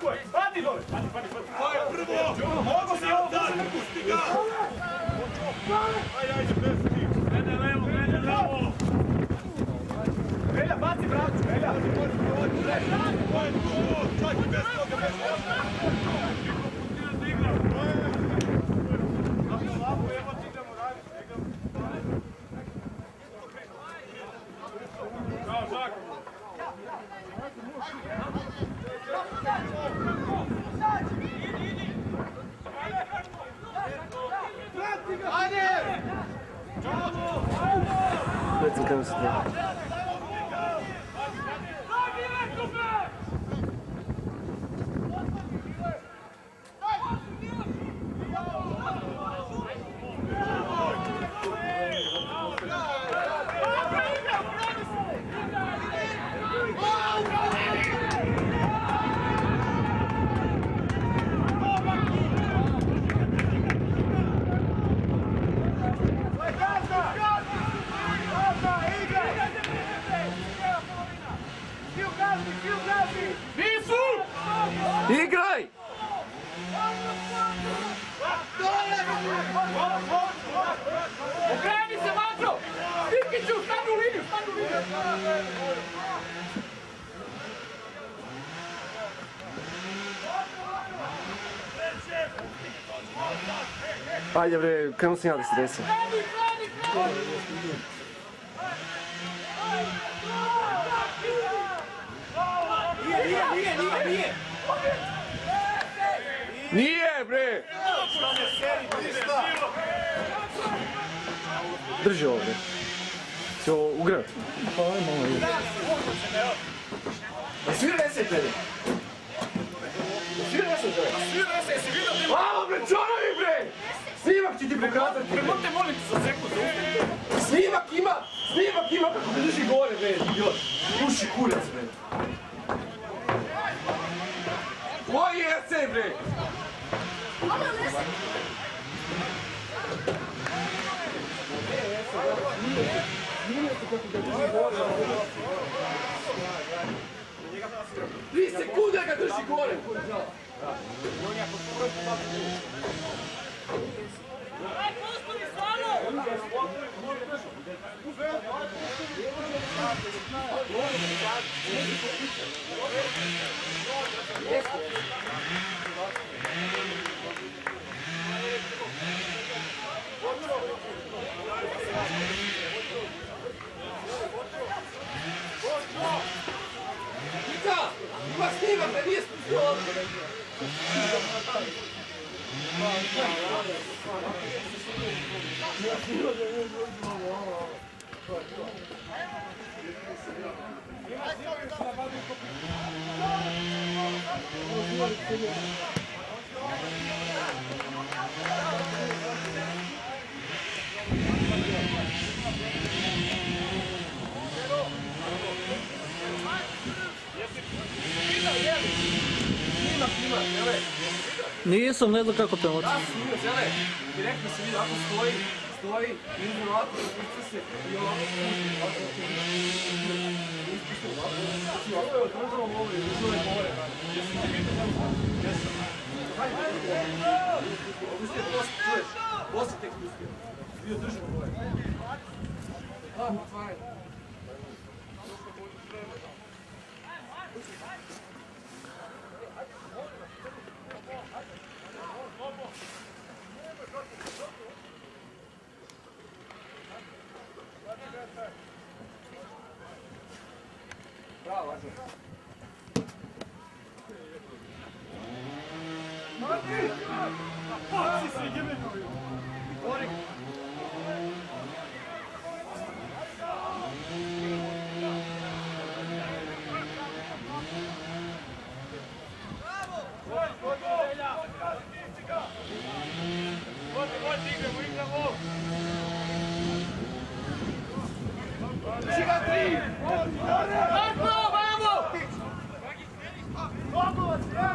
Tako je, padi dole, padi. To je prvo! Mogu si ovo, može ne pusti ga! Ajde, bez njih! Glede levo! Velja, baci braću, Velja! To je drugo! Čak i bez toga, bez toga! Pustiram da igram! Ako ovako, evo ti idemo raditi, Kao Žak! Ajde! Recim kako se treba. Igraj! Okreni se, Mađo! Stikiću, stani u liniju! Ajde bre, krenu sam ja da se desim. Nije! Nije bre! Drži ovo bre. Si ovo ugrati? Pa ajmo ovo je. A svi resete bre! Svi resete! Jesi vidio ti? Malo bre, čorovi bre! Snimak ću ti pokazati bre! Premote, molim ti za sekundu. Snimak ima kako me drži gore bre, idiot! Uši kurac bre! Koji je se bre? Tri sekunde ga drži gore! Aj, pusti stvarno! Vika! Ima snimak da nije spustio ovdje! Nisam, ne znam kako pomoći. Da, snimio, žele, direktno se vidi, ako stoji, izme ovako, ispušta se i ovako ispušta ovako. Znači, ovo je održalo ovo i uzove gore. Pustio, čuješ, poslije tek pustio. Bio držimo gore. Otvaraj. Bravo, Vađo. Paci se, jebe! Bori! Igramo! Žiga 3! Bravo, bravo! Obovac, je!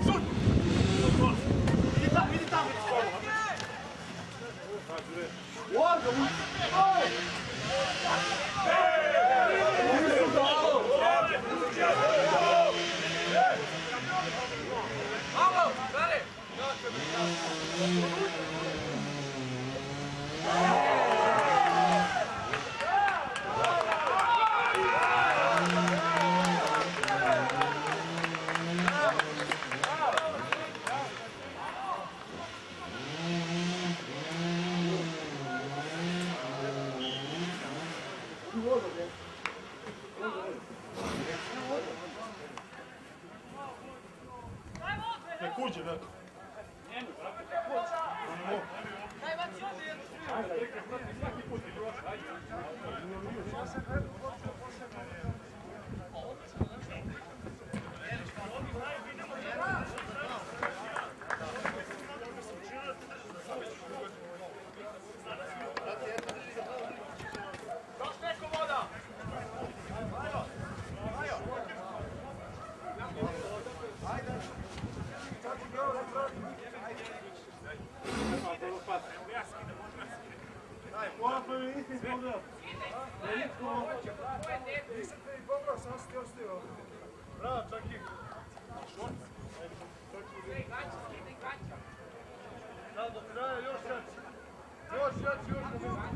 Šut! Vidi tamo! Łogo! Oj! Ej! uđe, ne? Daj, baci ovdje. Bravo, čaki. Da, do kraja još jači. Još jači, još.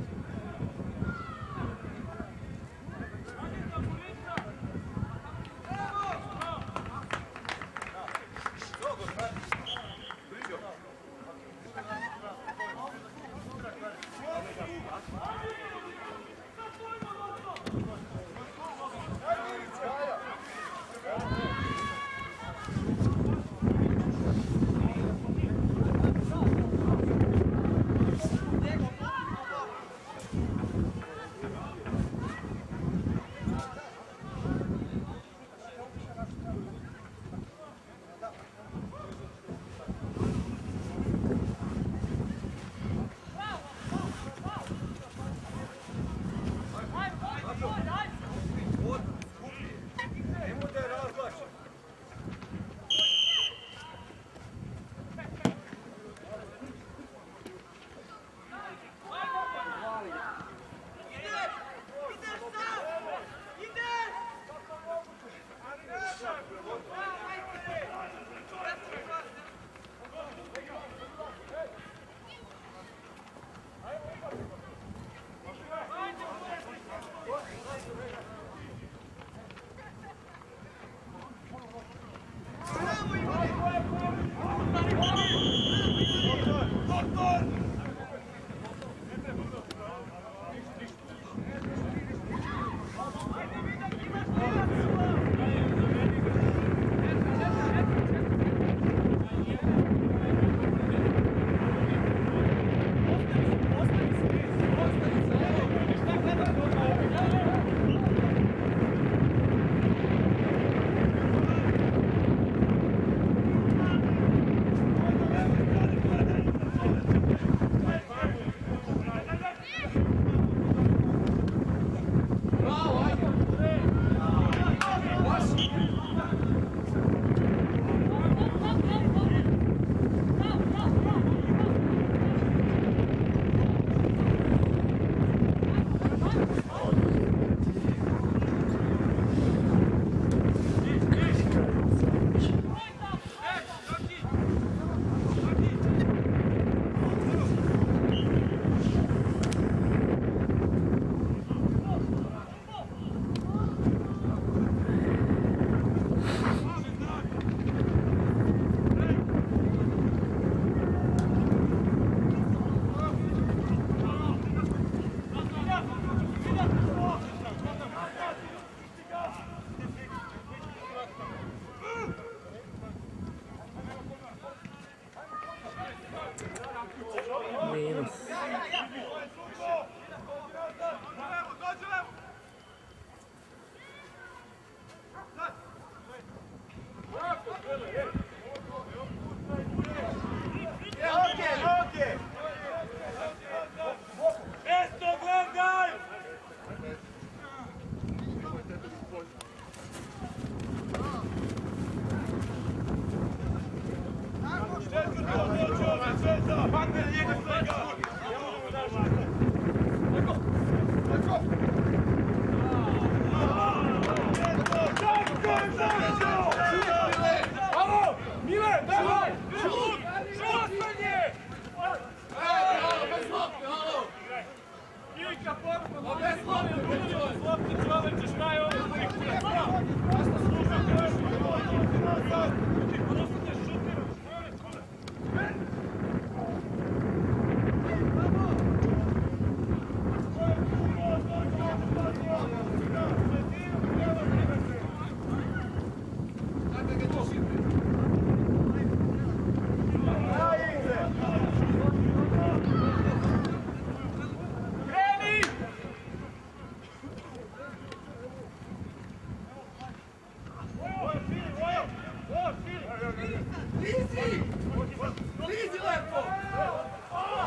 Izi lepo!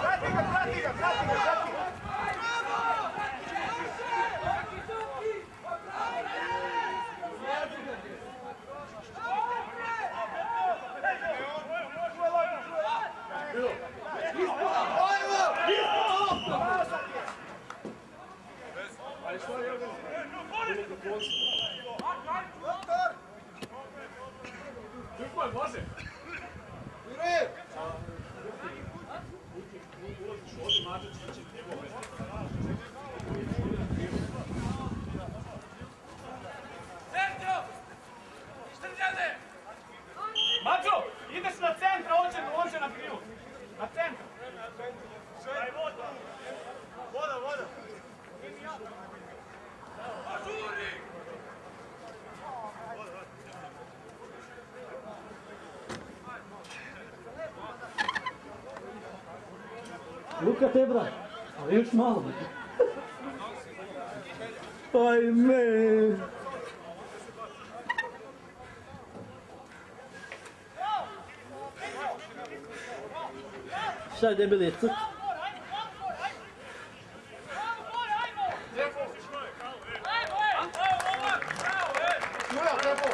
Prati ga, prati ga, prati ga, prati ga! Ali što je ovo? Čuvaj, može! Ulaziš ovdje, Mađa će ići njegov mjesto. Sergio! Štržane! Mađo, ideš na centra, on će na krivu. Na centra. Daj voda! Voda, voda! Ažuri! Luka Tebra, ali još malo. Ajme. Šta je debeli je crk? Čuja, Tepo!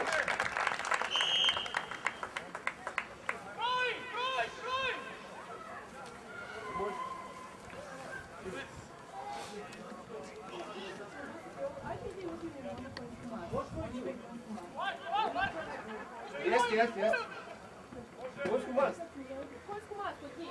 Jeste, jeste, jeste. Vojsku mast. Poljsku masku od njih.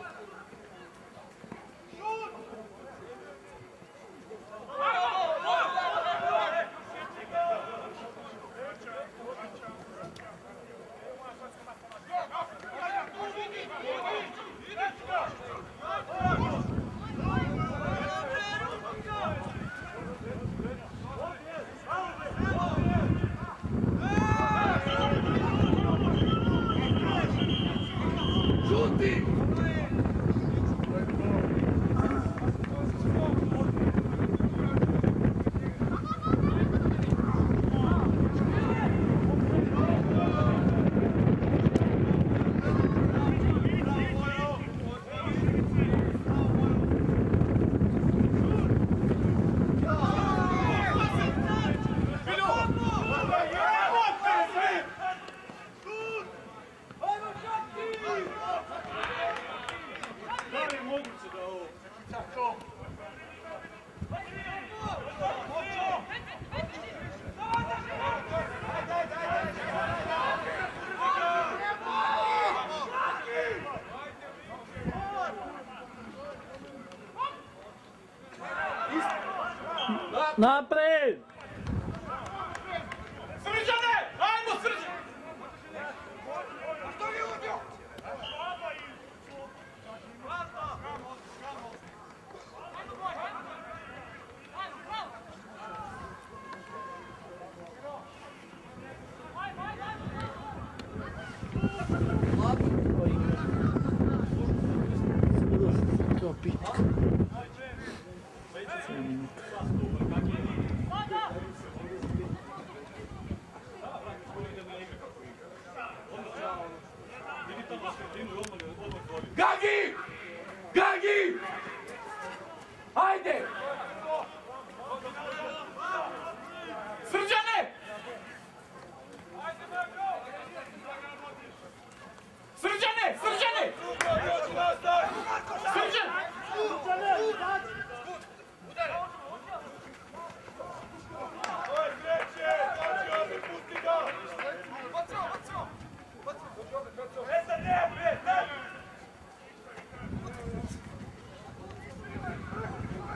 Napred! Srđane! Ajmo, Srđane! To pitka. Gagi! Gagi! Ajde! Srđane! Srđane! Srđane! Srđane!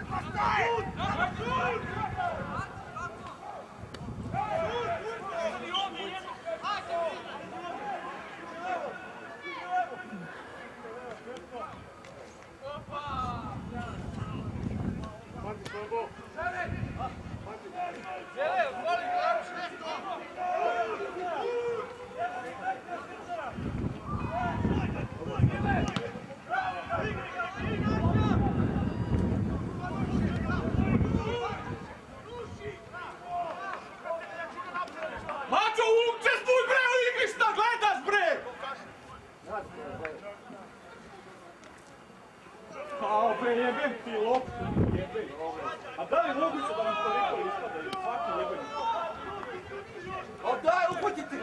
Basta! Jebem ti loptu, jebem. A da li moguće da nam toliko ispadaju? Svaki jebem. O daj, uputite!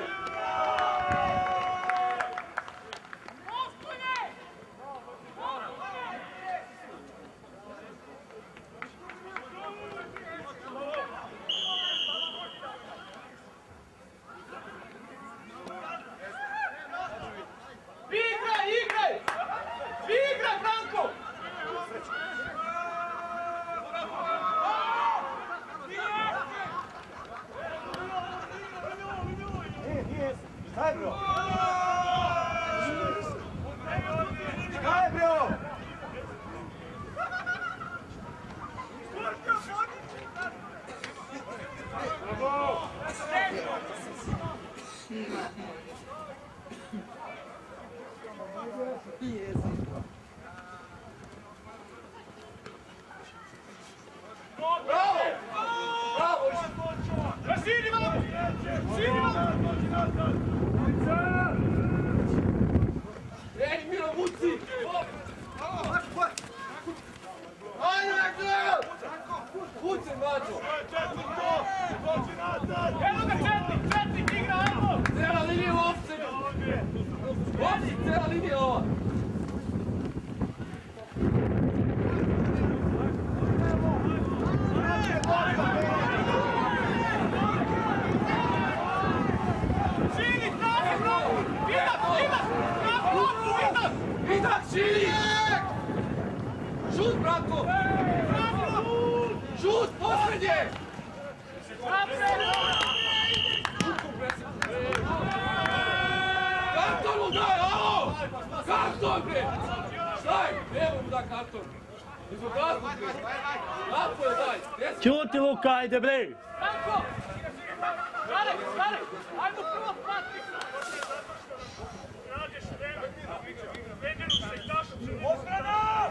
Igraj, igraj! Igraj, Branko! Nije, šta je bro? Šta je bro? Bravo! Bravo! Bravo! Da širi vam! Širi vam! Ej, Milo, vuci! Ajde, Milo! Vuci, Mađo! Evo ga četnik, igra, ajmo! Cijela linija u opce! Opci, cijela linija ova! Širi, traži, bravo! Vidak! Vidak, širi! Šut, Branko! Šut, posljednje! Karton mu daj, alo! Karton, bre! Daj, evo mu da karton. Izobrazno, bre! Kako je daj? Ćuti Luka, ajde bre! Branko! Stare! Ajmo prvo prati! Osrana!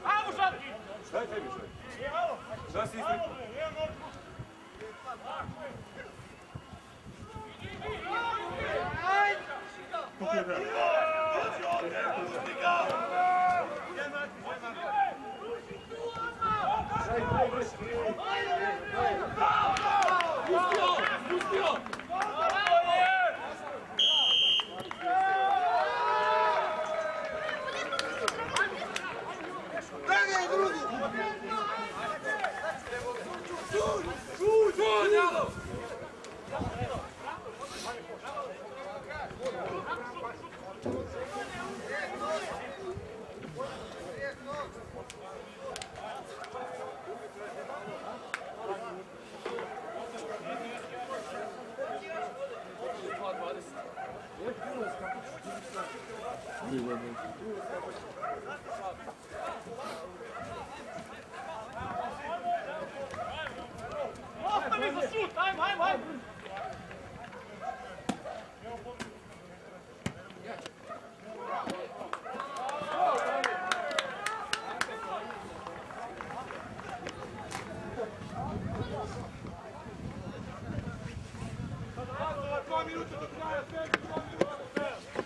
Ajmo, Žarki! Šta je tebi što? Šta si istripao? Pustio! Šut, jalo! Ostavi za šut! Ajmo!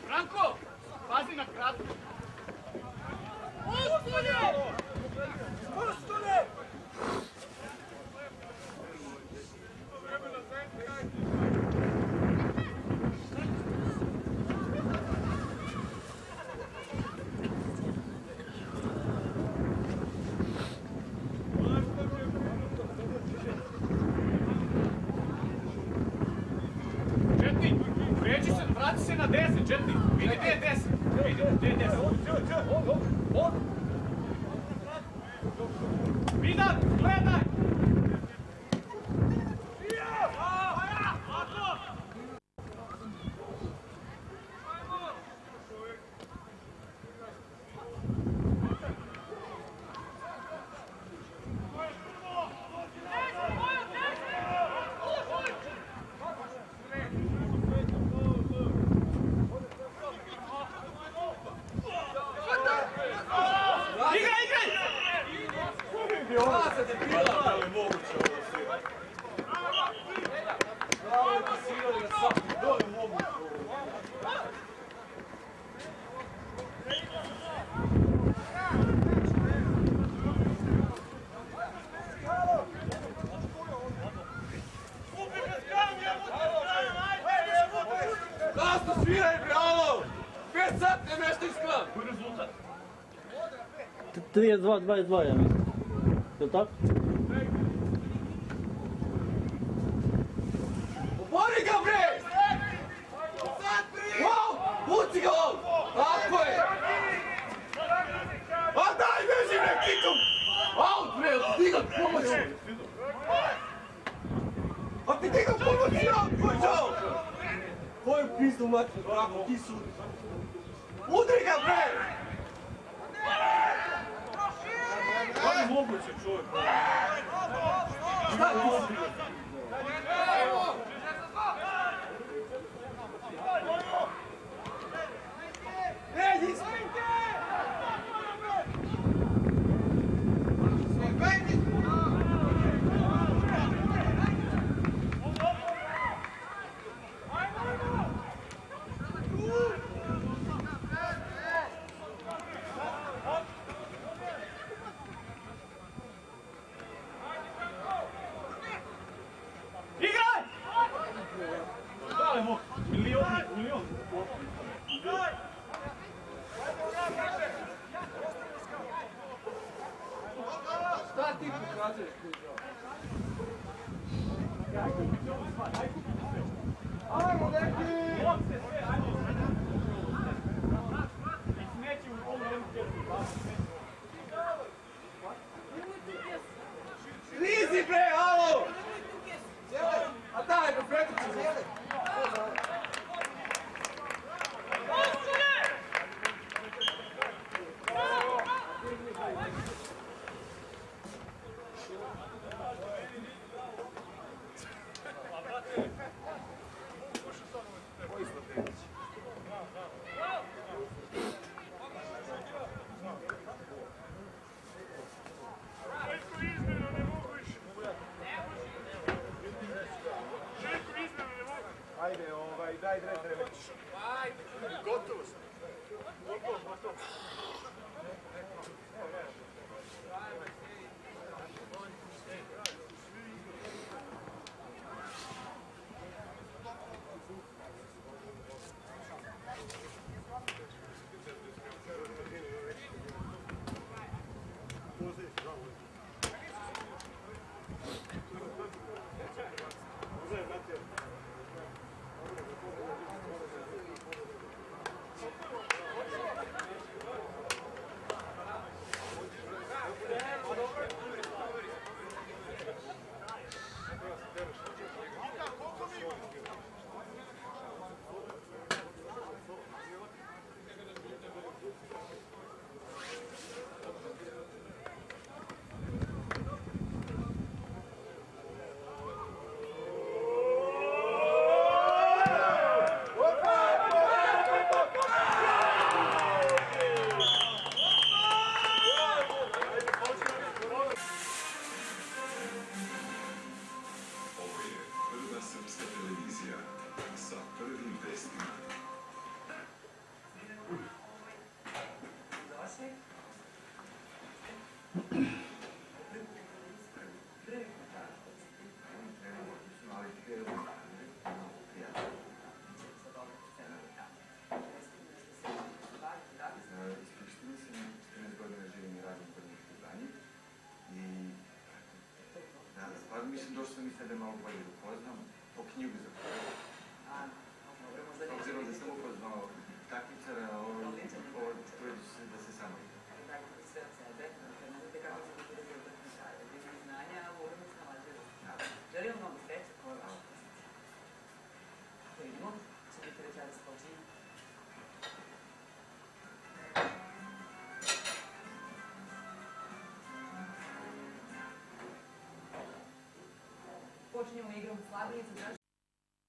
Branko! Pazi na kratko! Četnik, vrati se na 10, Četnik. Vidi gdje je 10. Vidi gdje je 10. Vidak, gledaj! 32-22, ja mislim. Je li tako? Obori ga, bre! Wow! Puci ga on! Tako je! A daj, beži bre, kikom! Out, bre! Ti ga pomoći! A ti ga pomoći, ja, kođo! Koju pizdu matru, brako, ti su... Udri ga, bre! Kako je moguće, čovjek? Šta ti si? Igraj! Dale, mok, milion. Šta ti pokazuješ, kuđo? Ajmo, neki! Lopte sve, ajmo. I smeći u ovu jednu kesu. Rizi, bre, alo! A daj, bre, pretrči se. Ajde, daj dre, letiš. Gotovo sam. Mislim, došlo mi se da malo bolje upoznam po knjigu za koju. Obzirom da sam upoznao takmičara, trudiš se da se samo igra. Sve od sebe, znate kako se bude za utakmičare, da ima znanja, a moramo snalažiti. Želim mnogo sreće, koja je vaša pozicija. Ako vidimo, će biti večeras počinje. Počinjemo igrom Slavice,